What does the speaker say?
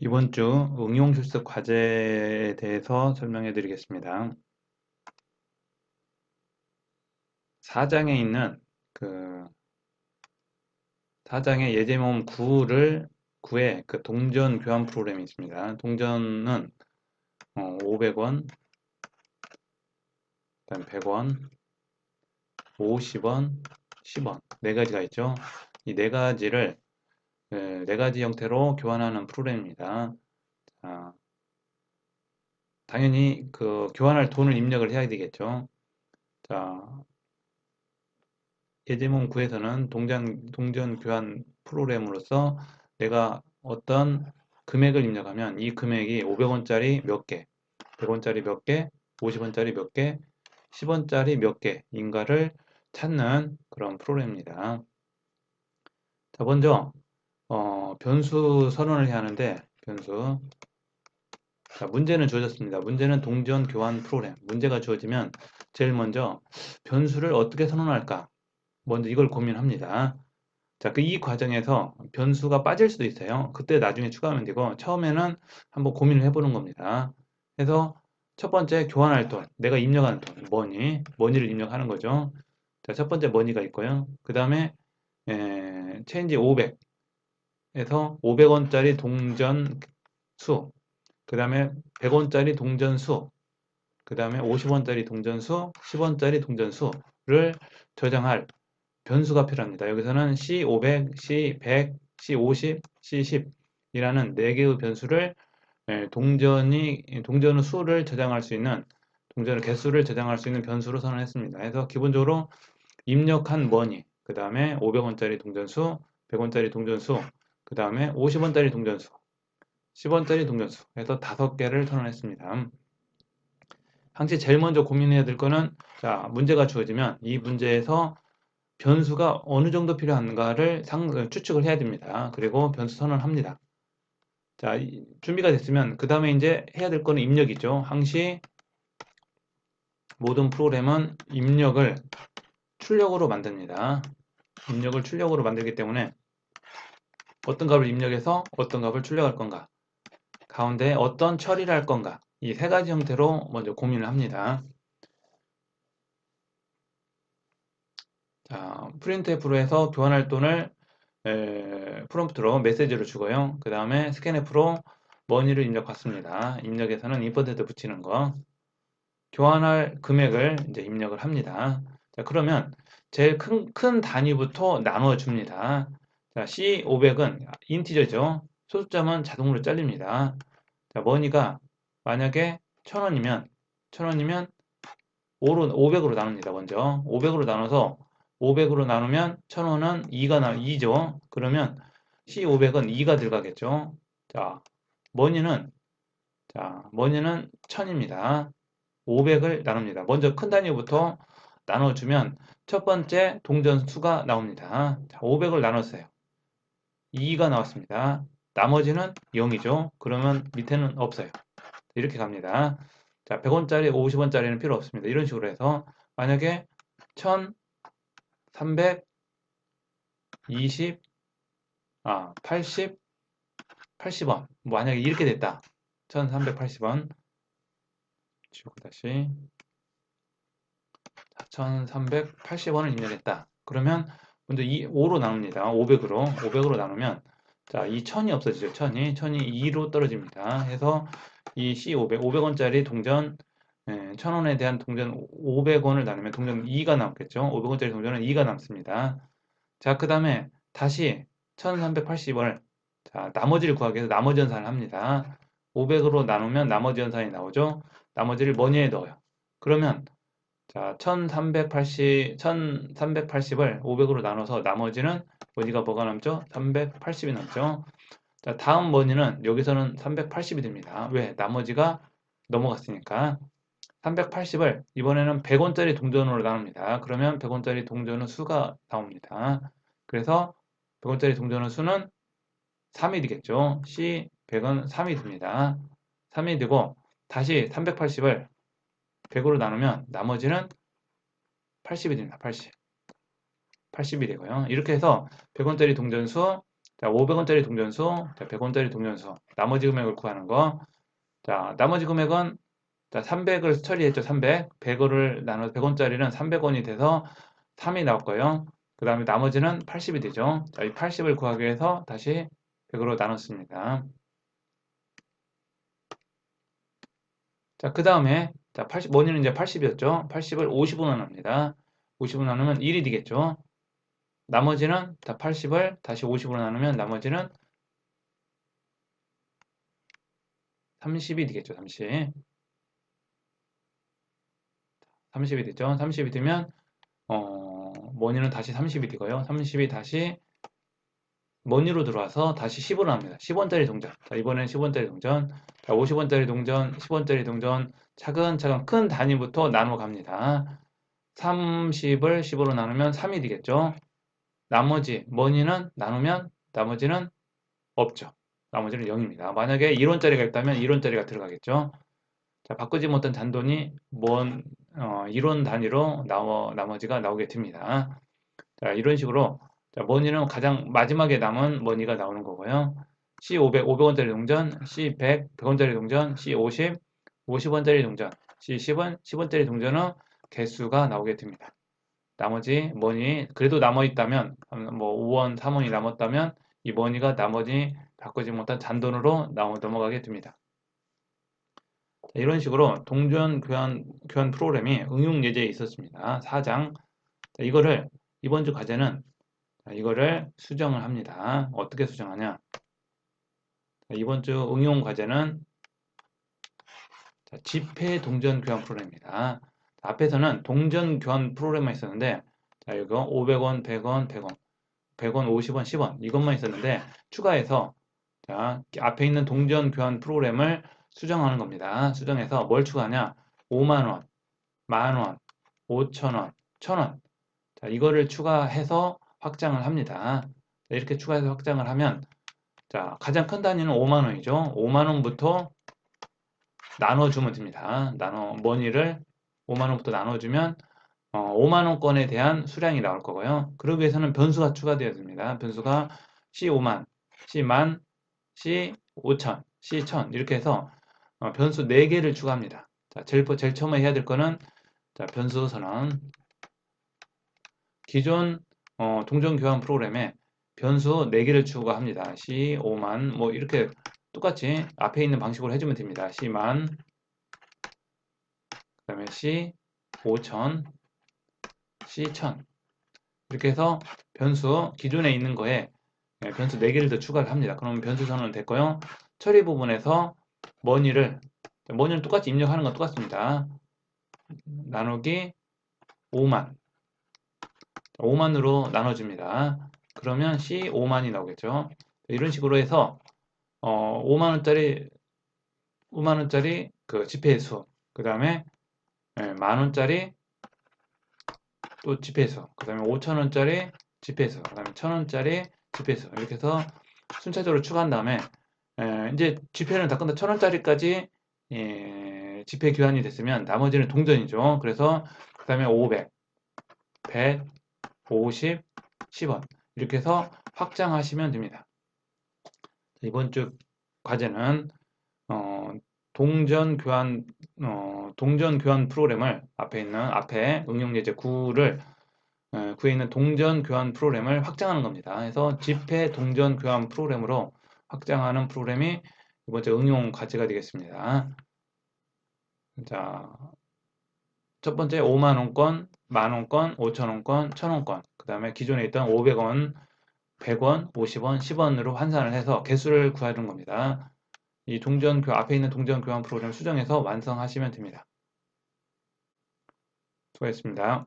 이번 주 응용실습 과제에 대해서 설명해 드리겠습니다. 4장에 있는 그 4장의 예제모음 9의 그 동전 교환 프로그램이 있습니다. 동전은 500원, 그다음 100원, 50원, 10원 네 가지가 있죠. 이 네 가지를 네 가지 형태로 교환하는 프로그램입니다. 당연히 그 교환할 돈을 입력을 해야 되겠죠. 자, 예제문 9에서는 동전 교환 프로그램으로서 내가 어떤 금액을 입력하면 이 금액이 500원짜리 몇 개, 100원짜리 몇 개, 50원짜리 몇 개, 10원짜리 몇 개인가를 찾는 그런 프로그램입니다. 자, 먼저 변수 선언을 해야 하는데 변수. 자, 문제는 주어졌습니다. 문제는 동전 교환 프로그램. 문제가 주어지면 제일 먼저 변수를 어떻게 선언할까? 먼저 이걸 고민합니다. 자, 이 과정에서 변수가 빠질 수도 있어요. 그때 나중에 추가하면 되고, 처음에는 한번 고민을 해보는 겁니다. 그래서 첫 번째 교환할 돈, 내가 입력하는 돈, 머니를 입력하는 거죠. 자, 첫 번째 머니가 있고요. 그 다음에 체인지 500에서 500원짜리 동전 수, 그 다음에 100원짜리 동전 수, 그 다음에 50원짜리 동전 수, 10원짜리 동전 수를 저장할 변수가 필요합니다. 여기서는 C500, C100, C50, C10이라는 4개의 변수를 동전의 수를 저장할 수 있는 동전의 개수를 저장할 수 있는 변수로 선언했습니다. 그래서 기본적으로 입력한 머니, 그 다음에 500원짜리 동전수, 100원짜리 동전수, 그 다음에 50원짜리 동전수, 10원짜리 동전수 해서 5개를 선언했습니다. 항상 제일 먼저 고민해야 될 거는 자, 문제가 주어지면 이 문제에서 변수가 어느 정도 필요한가를 추측을 해야 됩니다. 그리고 변수 선언합니다. 자, 준비가 됐으면 그 다음에 이제 해야 될 거는 입력이죠. 항시 모든 프로그램은 입력을 출력으로 만듭니다. 입력을 출력으로 만들기 때문에 어떤 값을 입력해서 어떤 값을 출력할 건가, 가운데 어떤 처리를 할 건가, 이 세 가지 형태로 먼저 고민을 합니다. 자, printf로 해서 교환할 돈을 프롬프트로 메시지로 주고요. 그 다음에 스캔f로 머니를 입력받습니다. 입력에서는 임포트에다 붙이는 거. 교환할 금액을 이제 입력을 합니다. 자, 그러면 제일 큰 단위부터 나눠줍니다. 자, C500은 인티저죠. 소수점은 자동으로 잘립니다. 자, 머니가 만약에 1000원이면 500으로 나눕니다. 먼저 500으로 나눠서 500으로 나누면 1000원은 2죠. 그러면 C500은 2가 들어가겠죠. 자, 머니는 1000입니다. 500을 나눕니다. 먼저 큰 단위부터 나눠주면 첫 번째 동전 수가 나옵니다. 자, 500을 나눴어요. 2가 나왔습니다. 나머지는 0이죠. 그러면 밑에는 없어요. 이렇게 갑니다. 자, 100원짜리, 50원짜리는 필요 없습니다. 이런 식으로 해서 만약에 1320, 80, 80원. 만약에 이렇게 됐다. 1380원. 지우고 다시 1380원을 입력했다. 그러면 먼저 5로 나눕니다. 500으로 나누면 자, 이 1000이 없어지죠. 1000이 2로 떨어집니다. 해서 이 C500, 500원짜리 동전 1000원에 대한 동전 500원을 나누면 동전 2가 남겠죠. 500원짜리 동전은 2가 남습니다. 자, 그 다음에 다시 1380원을 자, 나머지를 구하기 위해서 나머지 연산을 합니다. 500으로 나누면 나머지 연산이 나오죠. 나머지를 머니에 넣어요. 그러면 자, 1380을 500으로 나눠서 나머지는 머니가 뭐가 남죠? 380이 남죠. 자, 다음 머니는 여기서는 380이 됩니다. 왜? 나머지가 넘어갔으니까. 380을 이번에는 100원짜리 동전으로 나눕니다. 그러면 100원짜리 동전의 수가 나옵니다. 그래서 100원짜리 동전의 수는 3이 되겠죠. C100은 3이 됩니다. 3이 되고 다시 380을 100으로 나누면 나머지는 80이 됩니다. 80이 되고요. 이렇게 해서 100원짜리 동전수, 자, 500원짜리 동전수, 자, 100원짜리 동전수. 나머지 금액을 구하는 거. 자, 나머지 금액은 자, 300을 처리했죠. 300. 100을 나눠 100원짜리는 300원이 돼서 3이 나올 거예요. 그 다음에 나머지는 80이 되죠. 자, 이 80을 구하기 위해서 다시 100으로 나눴습니다. 자, 그 다음에 자, 80, 원인은 이제 80이었죠. 80을 50으로 나눕니다. 50으로 나누면 1이 되겠죠. 나머지는 자, 80을 다시 50으로 나누면 나머지는 30이 되겠죠. 30. 30이 되죠. 30이 되면 원인은 다시 30이 되고요. 30이 다시 머니로 들어와서 다시 10으로 합니다. 10원짜리 동전. 자, 이번엔 10원짜리 동전. 자, 50원짜리 동전, 10원짜리 동전 차근차근 큰 단위부터 나눠 갑니다. 30을 10으로 나누면 3이 되겠죠. 나머지 머니는 나누면 나머지는 없죠. 나머지는 0입니다. 만약에 1원짜리가 있다면 1원짜리가 들어가겠죠. 자, 바꾸지 못한 잔돈이 1원 단위로 나머지가 나오게 됩니다. 자, 이런 식으로 자, 머니는 가장 마지막에 남은 머니가 나오는 거고요. C500, 500원짜리 동전, C100, 100원짜리 동전, C50, 50원짜리 동전, C10은 10원짜리 동전은 개수가 나오게 됩니다. 나머지 머니, 그래도 남아있다면, 뭐 5원, 3원이 남았다면 이 머니가 나머지 바꾸지 못한 잔돈으로 넘어가게 됩니다. 자, 이런 식으로 동전 교환 프로그램이 응용 예제에 있었습니다. 4장. 자, 이거를 이번 주 과제는 이거를 수정을 합니다. 어떻게 수정하냐? 이번 주 응용 과제는 지폐 동전 교환 프로그램입니다. 앞에서는 동전 교환 프로그램만 있었는데 자, 이거 500원, 100원, 100원, 100원, 50원, 10원 이것만 있었는데 추가해서 자, 앞에 있는 동전 교환 프로그램을 수정하는 겁니다. 수정해서 뭘 추가하냐? 5만원, 만원, 5천원, 1000원 자, 이거를 추가해서 확장을 합니다. 이렇게 추가해서 확장을 하면 자, 가장 큰 단위는 5만 원이죠. 5만 원부터 나눠주면 됩니다. 머니를 5만 원부터 나눠주면 5만 원권에 대한 수량이 나올 거고요. 그러기 위해서는 변수가 추가되어야 됩니다. 변수가 C5만, C만, C5천, C1000 이렇게 해서 변수 4개를 추가합니다. 자, 제일 처음에 해야 될 거는 자, 변수 선언 기존 동전 교환 프로그램에 변수 4개를 추가합니다. C5만 뭐 이렇게 똑같이 앞에 있는 방식으로 해주면 됩니다. C만 그 다음에 C5천 C1000 이렇게 해서 변수 기존에 있는 거에 변수 4개를 더 추가를 합니다. 그러면 변수 선언은 됐고요. 처리 부분에서 머니는 똑같이 입력하는 건 똑같습니다. 나누기 5만으로 나눠줍니다. 그러면 C5만이 나오겠죠. 이런 식으로 해서 5만원짜리 그 지폐의 수, 그 다음에 만원짜리 또 지폐의 수, 그 다음에 5천원짜리 지폐의 수, 그 다음에 1000원짜리 지폐의 수 이렇게 해서 순차적으로 추가한 다음에 이제 지폐는 다 끝나 1000원짜리까지 지폐 교환이 됐으면 나머지는 동전이죠. 그래서 그 다음에 500, 100, 50, 10원 이렇게 해서 확장하시면 됩니다. 이번 주 과제는 동전 교환 프로그램을 앞에 응용 예제 9를 9에 있는 동전 교환 프로그램을 확장하는 겁니다. 그래서 지폐 동전 교환 프로그램으로 확장하는 프로그램이 이번 주 응용 과제가 되겠습니다. 자, 첫 번째 5만원권, 만원권, 5천원권, 1000원권 그 다음에 기존에 있던 500원, 100원, 50원, 10원으로 환산을 해서 개수를 구하는 겁니다. 이 앞에 있는 동전 교환 프로그램을 수정해서 완성하시면 됩니다. 수고하셨습니다.